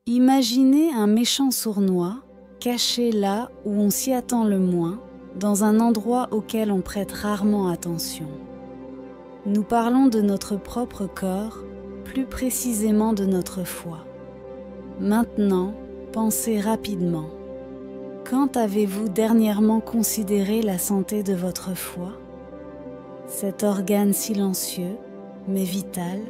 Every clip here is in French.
Imaginez un méchant sournois caché là où on s'y attend le moins, dans un endroit auquel on prête rarement attention. Nous parlons de notre propre corps, plus précisément de notre foie. Maintenant, pensez rapidement. Quand avez-vous dernièrement considéré la santé de votre foie? Cet organe silencieux, mais vital,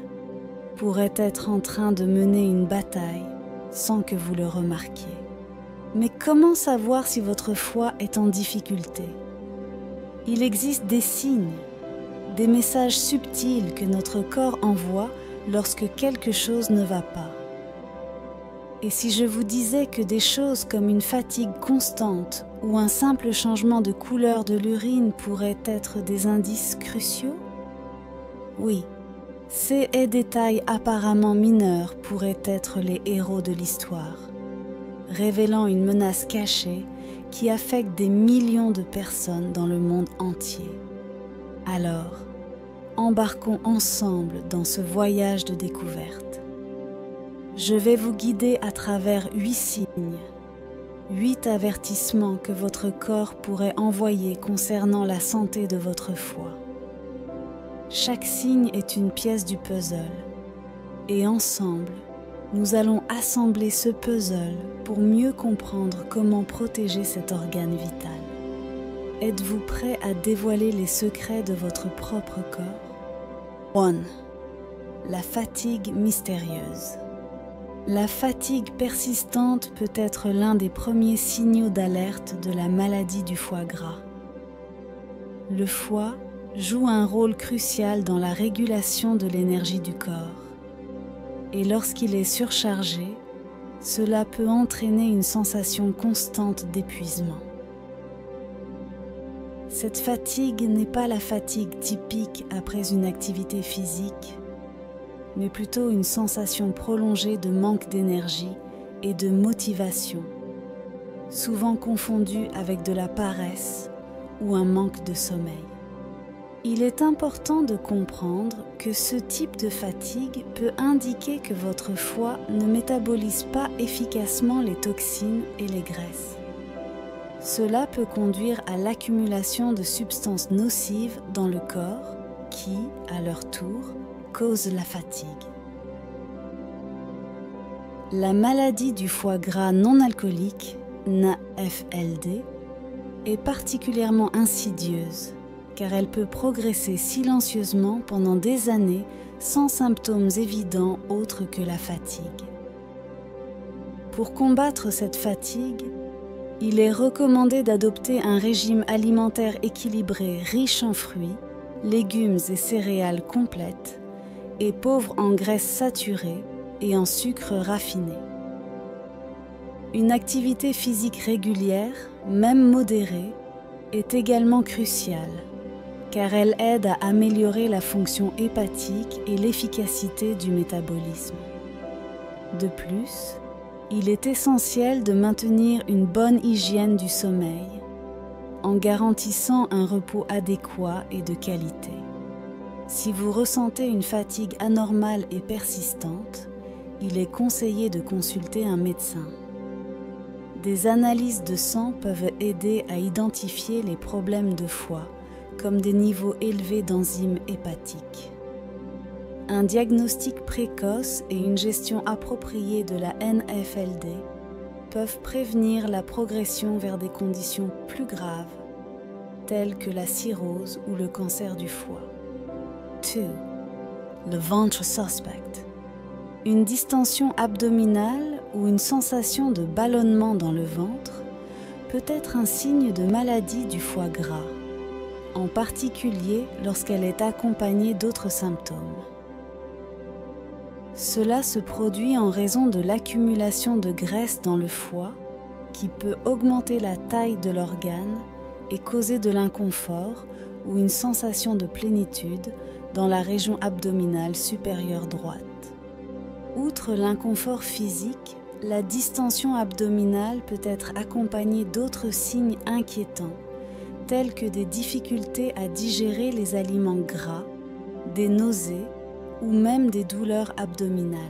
pourrait être en train de mener une bataille sans que vous le remarquiez. Mais comment savoir si votre foie est en difficulté? Il existe des signes, des messages subtils que notre corps envoie lorsque quelque chose ne va pas. Et si je vous disais que des choses comme une fatigue constante ou un simple changement de couleur de l'urine pourraient être des indices cruciaux? Oui, ces détails apparemment mineurs pourraient être les héros de l'histoire, révélant une menace cachée qui affecte des millions de personnes dans le monde entier. Alors, embarquons ensemble dans ce voyage de découverte. Je vais vous guider à travers 8 signes, 8 avertissements que votre corps pourrait envoyer concernant la santé de votre foie. Chaque signe est une pièce du puzzle, et ensemble, nous allons assembler ce puzzle pour mieux comprendre comment protéger cet organe vital. Êtes-vous prêt à dévoiler les secrets de votre propre corps? 1. La fatigue mystérieuse. La fatigue persistante peut être l'un des premiers signaux d'alerte de la maladie du foie gras. Le foie joue un rôle crucial dans la régulation de l'énergie du corps. Et lorsqu'il est surchargé, cela peut entraîner une sensation constante d'épuisement. Cette fatigue n'est pas la fatigue typique après une activité physique, mais plutôt une sensation prolongée de manque d'énergie et de motivation, souvent confondue avec de la paresse ou un manque de sommeil. Il est important de comprendre que ce type de fatigue peut indiquer que votre foie ne métabolise pas efficacement les toxines et les graisses. Cela peut conduire à l'accumulation de substances nocives dans le corps qui, à leur tour, causent la fatigue. La maladie du foie gras non alcoolique, NAFLD, est particulièrement insidieuse car elle peut progresser silencieusement pendant des années sans symptômes évidents autres que la fatigue. Pour combattre cette fatigue, il est recommandé d'adopter un régime alimentaire équilibré riche en fruits, légumes et céréales complètes et pauvre en graisses saturées et en sucre raffiné. Une activité physique régulière, même modérée, est également cruciale, car elle aide à améliorer la fonction hépatique et l'efficacité du métabolisme. De plus, il est essentiel de maintenir une bonne hygiène du sommeil, en garantissant un repos adéquat et de qualité. Si vous ressentez une fatigue anormale et persistante, il est conseillé de consulter un médecin. Des analyses de sang peuvent aider à identifier les problèmes de foie, comme des niveaux élevés d'enzymes hépatiques. Un diagnostic précoce et une gestion appropriée de la NAFLD peuvent prévenir la progression vers des conditions plus graves, telles que la cirrhose ou le cancer du foie. 2. Le ventre suspect. Une distension abdominale ou une sensation de ballonnement dans le ventre peut être un signe de maladie du foie gras, en particulier lorsqu'elle est accompagnée d'autres symptômes. Cela se produit en raison de l'accumulation de graisse dans le foie qui peut augmenter la taille de l'organe et causer de l'inconfort ou une sensation de plénitude dans la région abdominale supérieure droite. Outre l'inconfort physique, la distension abdominale peut être accompagnée d'autres signes inquiétants, tels que des difficultés à digérer les aliments gras, des nausées ou même des douleurs abdominales.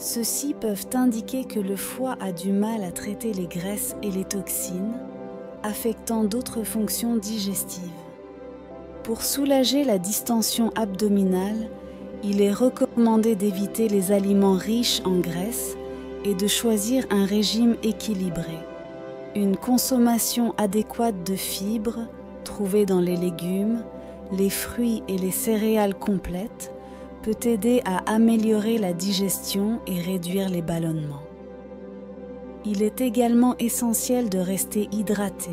Ceux-ci peuvent indiquer que le foie a du mal à traiter les graisses et les toxines, affectant d'autres fonctions digestives. Pour soulager la distension abdominale, il est recommandé d'éviter les aliments riches en graisse et de choisir un régime équilibré. Une consommation adéquate de fibres, trouvées dans les légumes, les fruits et les céréales complètes, peut aider à améliorer la digestion et réduire les ballonnements. Il est également essentiel de rester hydraté,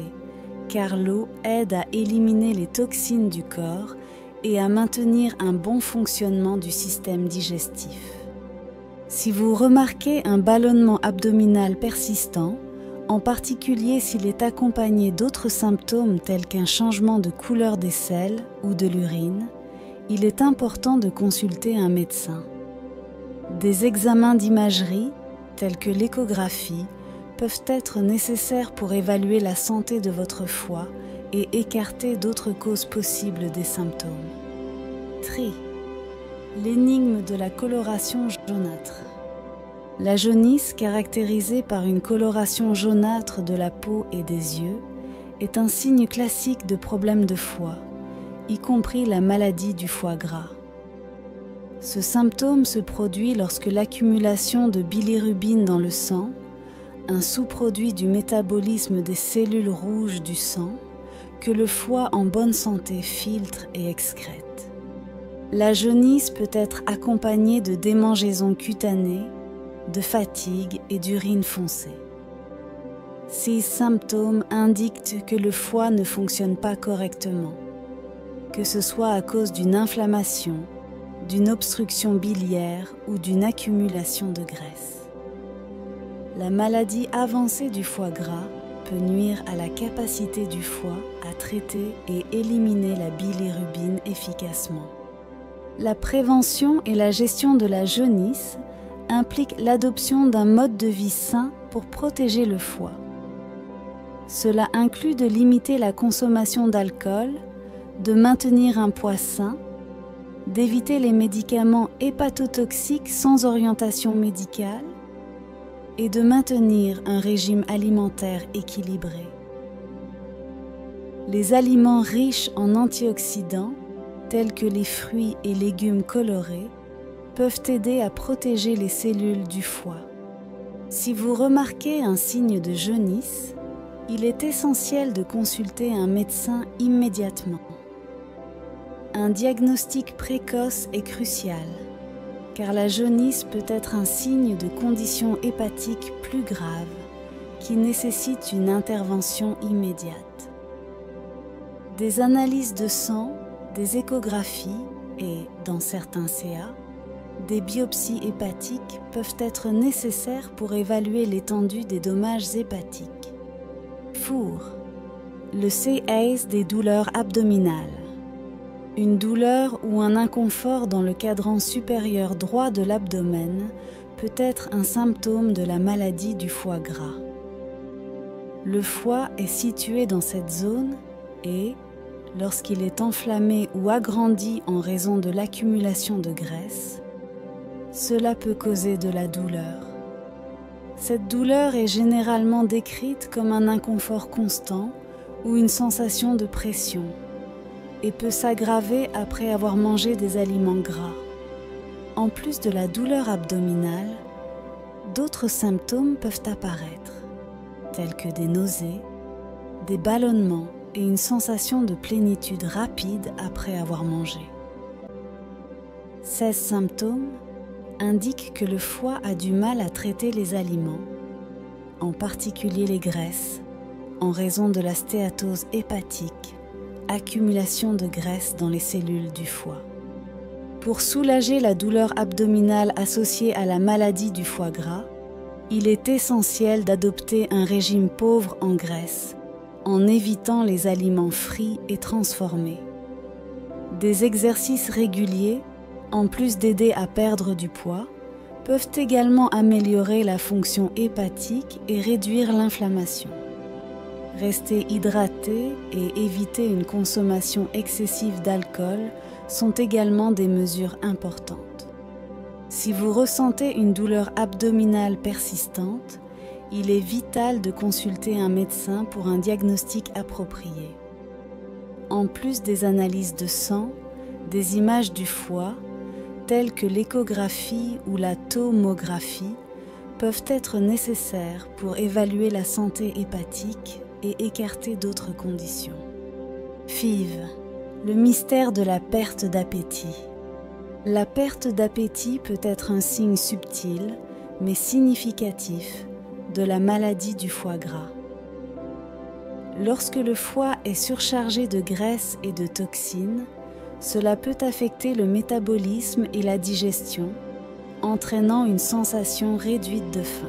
car l'eau aide à éliminer les toxines du corps et à maintenir un bon fonctionnement du système digestif. Si vous remarquez un ballonnement abdominal persistant, en particulier s'il est accompagné d'autres symptômes tels qu'un changement de couleur des selles ou de l'urine, il est important de consulter un médecin. Des examens d'imagerie, tels que l'échographie, peuvent être nécessaires pour évaluer la santé de votre foie et écarter d'autres causes possibles des symptômes. Tri. L'énigme de la coloration jaunâtre. La jaunisse, caractérisée par une coloration jaunâtre de la peau et des yeux, est un signe classique de problèmes de foie, y compris la maladie du foie gras. Ce symptôme se produit lorsque l'accumulation de bilirubine dans le sang, un sous-produit du métabolisme des cellules rouges du sang, que le foie en bonne santé filtre et excrète. La jaunisse peut être accompagnée de démangeaisons cutanées, de fatigue et d'urine foncée. Ces symptômes indiquent que le foie ne fonctionne pas correctement, que ce soit à cause d'une inflammation, d'une obstruction biliaire ou d'une accumulation de graisse. La maladie avancée du foie gras peut nuire à la capacité du foie à traiter et éliminer la bilirubine efficacement. La prévention et la gestion de la jaunisse impliquent l'adoption d'un mode de vie sain pour protéger le foie. Cela inclut de limiter la consommation d'alcool, de maintenir un poids sain, d'éviter les médicaments hépatotoxiques sans orientation médicale et de maintenir un régime alimentaire équilibré. Les aliments riches en antioxydants, tels que les fruits et légumes colorés, peuvent aider à protéger les cellules du foie. Si vous remarquez un signe de jaunisse, il est essentiel de consulter un médecin immédiatement. Un diagnostic précoce est crucial, car la jaunisse peut être un signe de conditions hépatiques plus graves qui nécessitent une intervention immédiate. Des analyses de sang, des échographies et, dans certains CA, des biopsies hépatiques peuvent être nécessaires pour évaluer l'étendue des dommages hépatiques. Four. Le CASE des douleurs abdominales. Une douleur ou un inconfort dans le cadran supérieur droit de l'abdomen peut être un symptôme de la maladie du foie gras. Le foie est situé dans cette zone et, lorsqu'il est enflammé ou agrandi en raison de l'accumulation de graisse, cela peut causer de la douleur. Cette douleur est généralement décrite comme un inconfort constant ou une sensation de pression et peut s'aggraver après avoir mangé des aliments gras. En plus de la douleur abdominale, d'autres symptômes peuvent apparaître, tels que des nausées, des ballonnements et une sensation de plénitude rapide après avoir mangé. Ces symptômes indiquent que le foie a du mal à traiter les aliments, en particulier les graisses, en raison de la stéatose hépatique, accumulation de graisse dans les cellules du foie. Pour soulager la douleur abdominale associée à la maladie du foie gras, il est essentiel d'adopter un régime pauvre en graisse, en évitant les aliments frits et transformés. Des exercices réguliers, en plus d'aider à perdre du poids, peuvent également améliorer la fonction hépatique et réduire l'inflammation. Rester hydraté et éviter une consommation excessive d'alcool sont également des mesures importantes. Si vous ressentez une douleur abdominale persistante, il est vital de consulter un médecin pour un diagnostic approprié. En plus des analyses de sang, des images du foie, telles que l'échographie ou la tomographie, peuvent être nécessaires pour évaluer la santé hépatique et écarter d'autres conditions. FIV, le mystère de la perte d'appétit. La perte d'appétit peut être un signe subtil, mais significatif, de la maladie du foie gras. Lorsque le foie est surchargé de graisse et de toxines, cela peut affecter le métabolisme et la digestion, entraînant une sensation réduite de faim.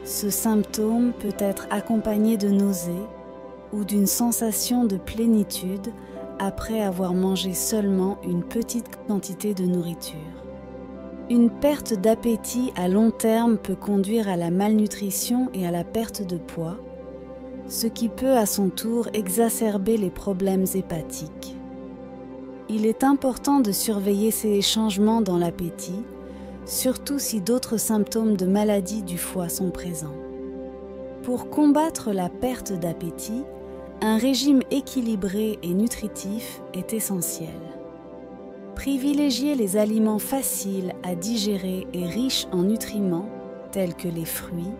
Ce symptôme peut être accompagné de nausées ou d'une sensation de plénitude après avoir mangé seulement une petite quantité de nourriture. Une perte d'appétit à long terme peut conduire à la malnutrition et à la perte de poids, ce qui peut à son tour exacerber les problèmes hépatiques. Il est important de surveiller ces changements dans l'appétit, surtout si d'autres symptômes de maladie du foie sont présents. Pour combattre la perte d'appétit, un régime équilibré et nutritif est essentiel. Privilégiez les aliments faciles à digérer et riches en nutriments tels que les fruits,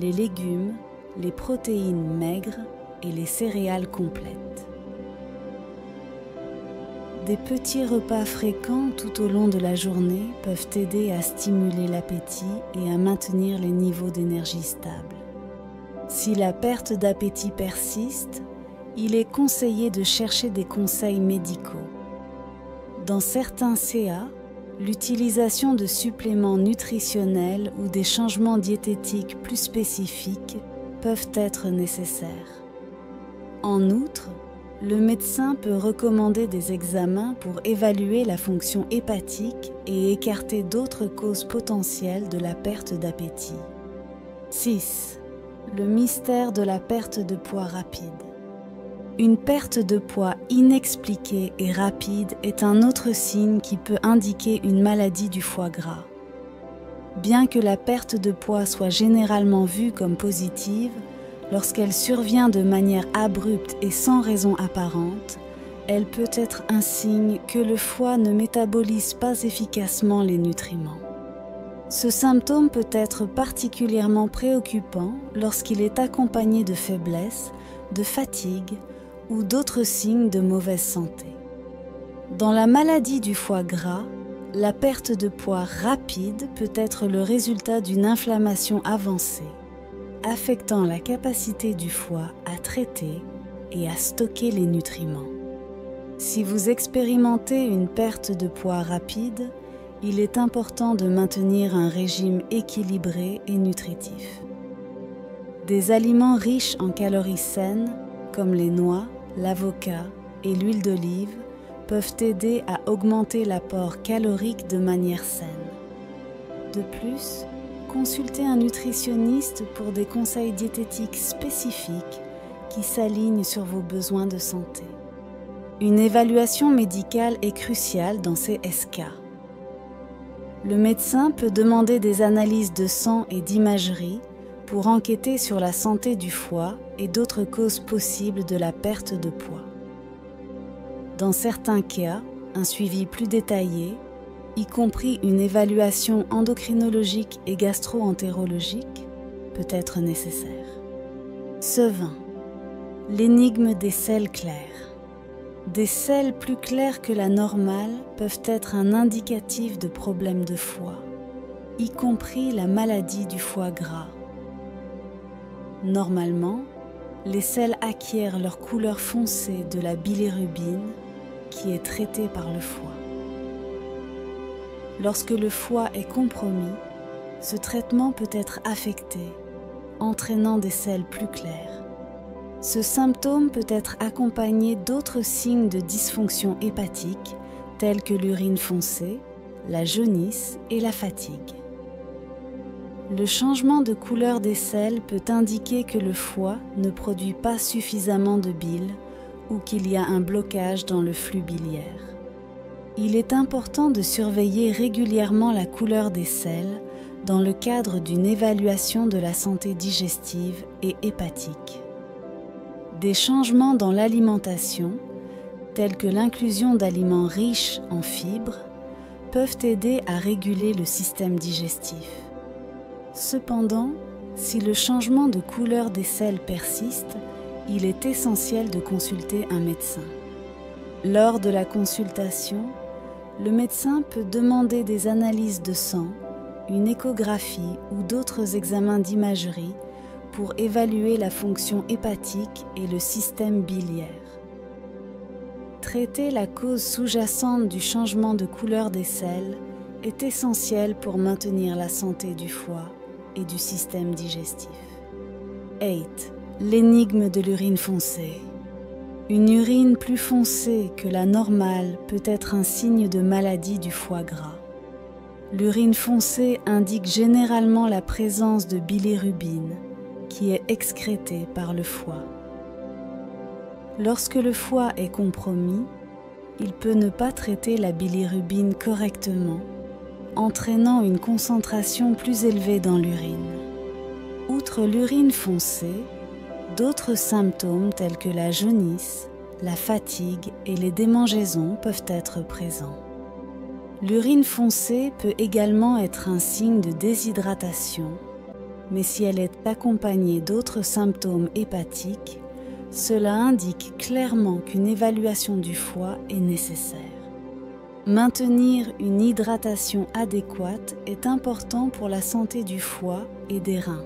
les légumes, les protéines maigres et les céréales complètes. Des petits repas fréquents tout au long de la journée peuvent aider à stimuler l'appétit et à maintenir les niveaux d'énergie stables. Si la perte d'appétit persiste, il est conseillé de chercher des conseils médicaux. Dans certains CA, l'utilisation de suppléments nutritionnels ou des changements diététiques plus spécifiques peuvent être nécessaires. En outre, le médecin peut recommander des examens pour évaluer la fonction hépatique et écarter d'autres causes potentielles de la perte d'appétit. 6. Le mystère de la perte de poids rapide. Une perte de poids inexpliquée et rapide est un autre signe qui peut indiquer une maladie du foie gras. Bien que la perte de poids soit généralement vue comme positive, lorsqu'elle survient de manière abrupte et sans raison apparente, elle peut être un signe que le foie ne métabolise pas efficacement les nutriments. Ce symptôme peut être particulièrement préoccupant lorsqu'il est accompagné de faiblesse, de fatigue ou d'autres signes de mauvaise santé. Dans la maladie du foie gras, la perte de poids rapide peut être le résultat d'une inflammation avancée, affectant la capacité du foie à traiter et à stocker les nutriments. Si vous expérimentez une perte de poids rapide, il est important de maintenir un régime équilibré et nutritif. Des aliments riches en calories saines, comme les noix, l'avocat et l'huile d'olive, peuvent aider à augmenter l'apport calorique de manière saine. De plus, consultez un nutritionniste pour des conseils diététiques spécifiques qui s'alignent sur vos besoins de santé. Une évaluation médicale est cruciale dans ces SK. Le médecin peut demander des analyses de sang et d'imagerie pour enquêter sur la santé du foie et d'autres causes possibles de la perte de poids. Dans certains cas, un suivi plus détaillé, y compris une évaluation endocrinologique et gastro-entérologique, peut être nécessaire. Sevein, l'énigme des selles claires. Des selles plus claires que la normale peuvent être un indicatif de problèmes de foie, y compris la maladie du foie gras. Normalement, les selles acquièrent leur couleur foncée de la bilirubine qui est traitée par le foie. Lorsque le foie est compromis, ce traitement peut être affecté, entraînant des selles plus claires. Ce symptôme peut être accompagné d'autres signes de dysfonction hépatique, tels que l'urine foncée, la jaunisse et la fatigue. Le changement de couleur des selles peut indiquer que le foie ne produit pas suffisamment de bile ou qu'il y a un blocage dans le flux biliaire. Il est important de surveiller régulièrement la couleur des selles dans le cadre d'une évaluation de la santé digestive et hépatique. Des changements dans l'alimentation, tels que l'inclusion d'aliments riches en fibres, peuvent aider à réguler le système digestif. Cependant, si le changement de couleur des selles persiste, il est essentiel de consulter un médecin. Lors de la consultation, le médecin peut demander des analyses de sang, une échographie ou d'autres examens d'imagerie pour évaluer la fonction hépatique et le système biliaire. Traiter la cause sous-jacente du changement de couleur des selles est essentiel pour maintenir la santé du foie et du système digestif. 8. L'énigme de l'urine foncée. Une urine plus foncée que la normale peut être un signe de maladie du foie gras. L'urine foncée indique généralement la présence de bilirubine, qui est excrétée par le foie. Lorsque le foie est compromis, il peut ne pas traiter la bilirubine correctement, entraînant une concentration plus élevée dans l'urine. Outre l'urine foncée, d'autres symptômes tels que la jaunisse, la fatigue et les démangeaisons peuvent être présents. L'urine foncée peut également être un signe de déshydratation, mais si elle est accompagnée d'autres symptômes hépatiques, cela indique clairement qu'une évaluation du foie est nécessaire. Maintenir une hydratation adéquate est important pour la santé du foie et des reins.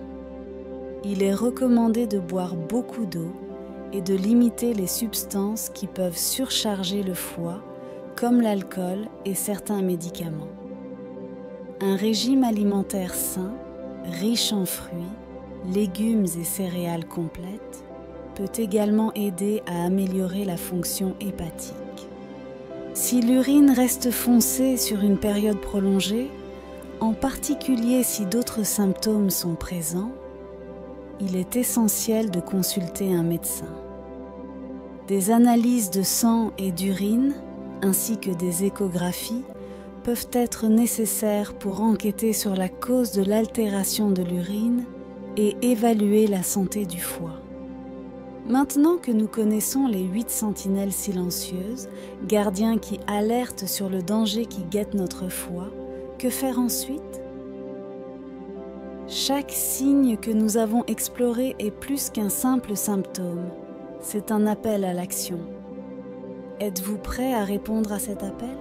Il est recommandé de boire beaucoup d'eau et de limiter les substances qui peuvent surcharger le foie, comme l'alcool et certains médicaments. Un régime alimentaire sain, riche en fruits, légumes et céréales complètes, peut également aider à améliorer la fonction hépatique. Si l'urine reste foncée sur une période prolongée, en particulier si d'autres symptômes sont présents, il est essentiel de consulter un médecin. Des analyses de sang et d'urine, ainsi que des échographies, peuvent être nécessaires pour enquêter sur la cause de l'altération de l'urine et évaluer la santé du foie. Maintenant que nous connaissons les 8 sentinelles silencieuses, gardiens qui alertent sur le danger qui guette notre foie, que faire ensuite? Chaque signe que nous avons exploré est plus qu'un simple symptôme, c'est un appel à l'action. Êtes-vous prêt à répondre à cet appel?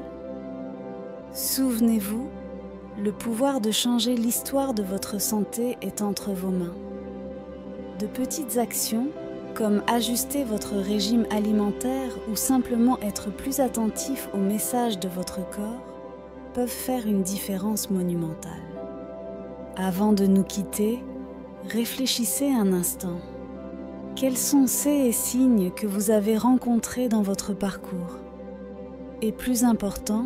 Souvenez-vous, le pouvoir de changer l'histoire de votre santé est entre vos mains. De petites actions, comme ajuster votre régime alimentaire ou simplement être plus attentif aux messages de votre corps, peuvent faire une différence monumentale. Avant de nous quitter, réfléchissez un instant. Quels sont ces signes que vous avez rencontrés dans votre parcours? Et plus important,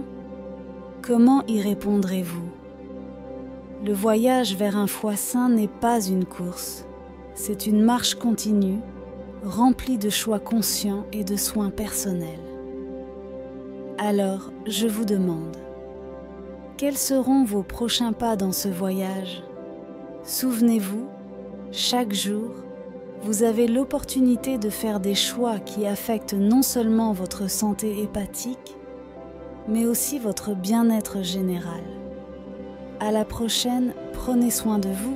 comment y répondrez-vous? Le voyage vers un foie sain n'est pas une course, c'est une marche continue, remplie de choix conscients et de soins personnels. Alors, je vous demande, quels seront vos prochains pas dans ce voyage? Souvenez-vous, chaque jour, vous avez l'opportunité de faire des choix qui affectent non seulement votre santé hépatique, mais aussi votre bien-être général. À la prochaine, prenez soin de vous.